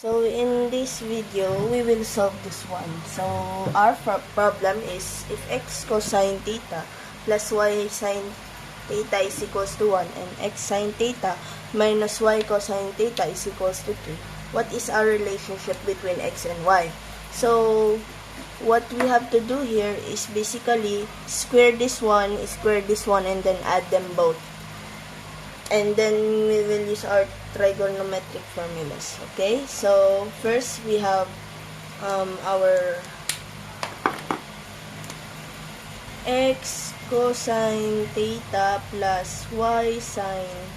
So in this video, we will solve this one. So our problem is if x cosine theta plus y sine theta is equals to 1 and x sine theta minus y cosine theta is equals to 3, what is our relationship between x and y? So what we have to do here is basically square this one, and then add them both. And then we will use our trigonometric formulas. Okay, so first we have our x cosine theta plus y sine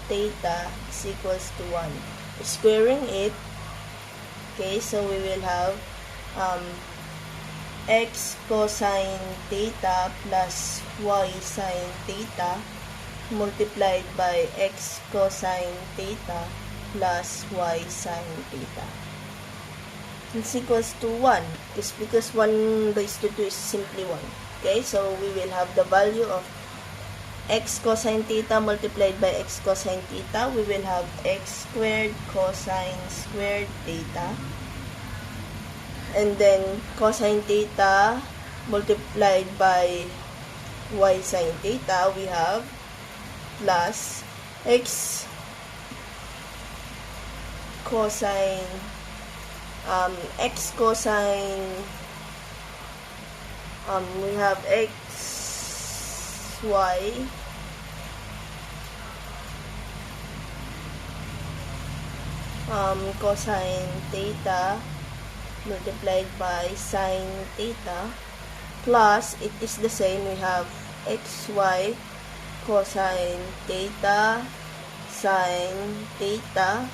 theta is equals to 1. Squaring it, okay, so we will have x cosine theta plus y sine theta multiplied by x cosine theta plus y sine theta. It's equals to 1. It's because 1 raised to 2 is simply 1. Okay, so we will have the value of x cosine theta multiplied by x cosine theta. We will have x squared cosine squared theta. And then cosine theta multiplied by y sine theta, we have plus x cosine we have x y cosine theta multiplied by sine theta plus, it is the same, we have xy cosine theta sine theta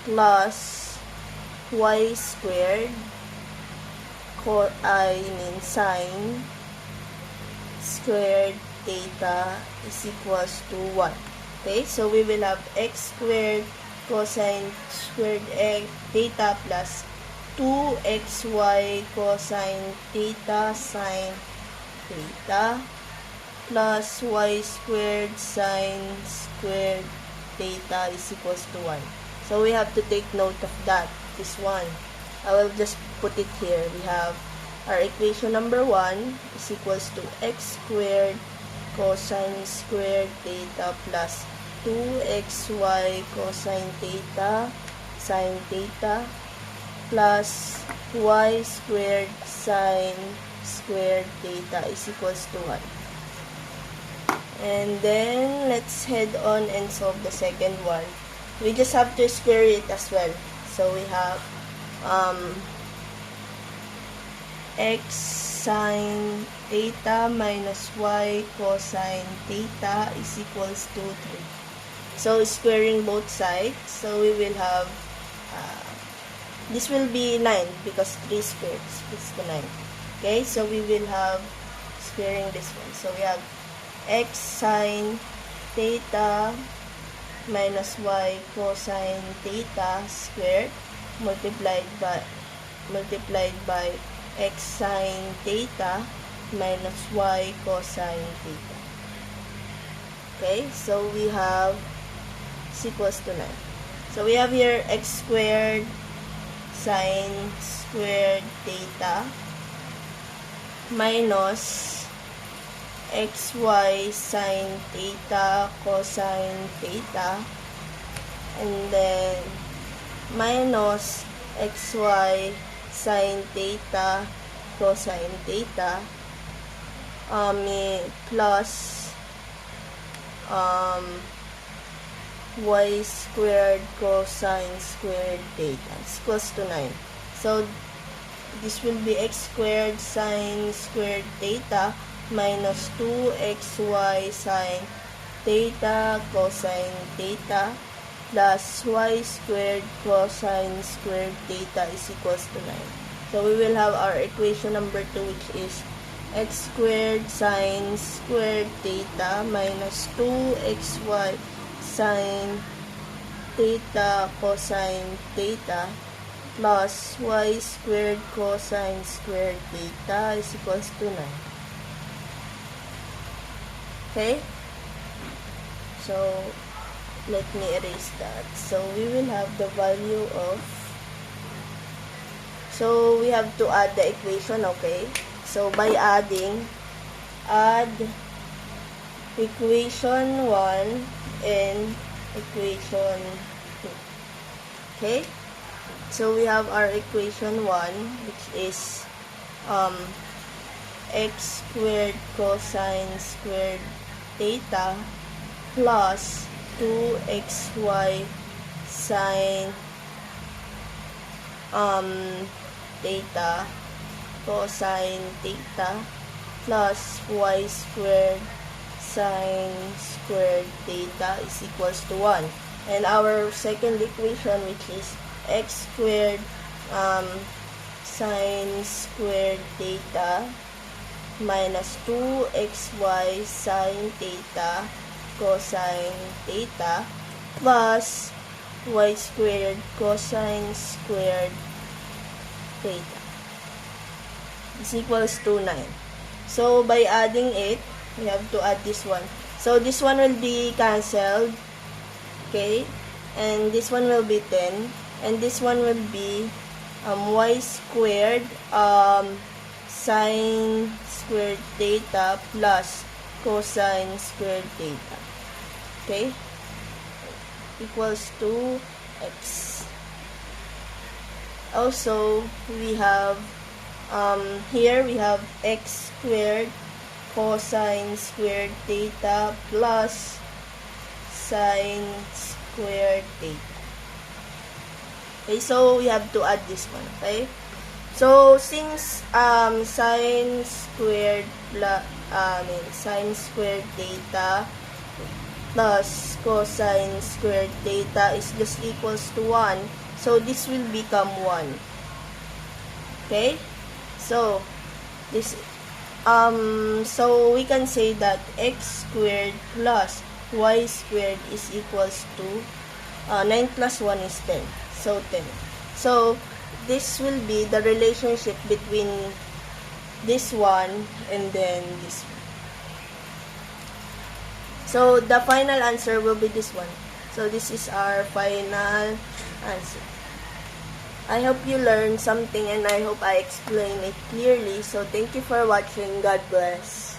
plus y squared sine squared theta is equals to 1. Okay, so we will have x squared cosine squared theta plus 2xy cosine theta sine theta plus y squared sine squared theta is equals to 1. So we have to take note of that, this one. I will just put it here. We have our equation number 1 is equals to x squared cosine squared theta plus 2xy cosine theta sine theta plus y squared sine squared theta is equals to 1. And then let's head on and solve the second one. We just have to square it as well. So we have x sine theta minus y cosine theta is equals to 3. So squaring both sides, so we will have this will be 9 because 3 squared is to 9. Okay, so we will have squaring this one. So we have x sine theta minus y cosine theta squared multiplied by x sine theta minus y cosine theta. Okay, so we have is equals to 9. So we have here x squared sine squared theta minus xy sine theta cosine theta, and then minus xy sine theta cosine theta plus y squared cosine squared theta is equals to 9. So this will be x squared sine squared theta minus 2xy sine theta cosine theta plus y squared cosine squared theta is equals to 9. So we will have our equation number 2, which is x squared sine squared theta minus 2xy sine theta cosine theta plus y squared cosine squared theta is equals to 9. Okay? So, let me erase that. So, we will have the value of So, we have to add the equation, okay? So, by add equation 1 and equation 2. Okay? So, we have our equation 1, which is x squared cosine squared theta plus 2xy sine theta cosine theta plus y squared sine squared theta is equals to 1. And our second equation, which is x squared sine squared theta minus 2xy sine theta cosine theta plus y squared cosine squared theta is equals to 9. So, by adding it, we have to add this one. So, this one will be cancelled. Okay? And this one will be 10. And this one will be y squared sine squared theta plus cosine squared theta. Okay? Equals to x. Also, we have here we have x squared cosine squared theta plus sine squared theta. Okay, so we have to add this one, okay? So, since sine squared theta plus cosine squared theta is just equals to 1, so this will become 1. Okay? So, this so we can say that x squared plus y squared is equals to 9 plus 1 is 10. So, 10. So, this will be the relationship between this one and then this one. So, the final answer will be this one. So, this is our final answer. I hope you learned something and I hope I explained it clearly. So, thank you for watching. God bless.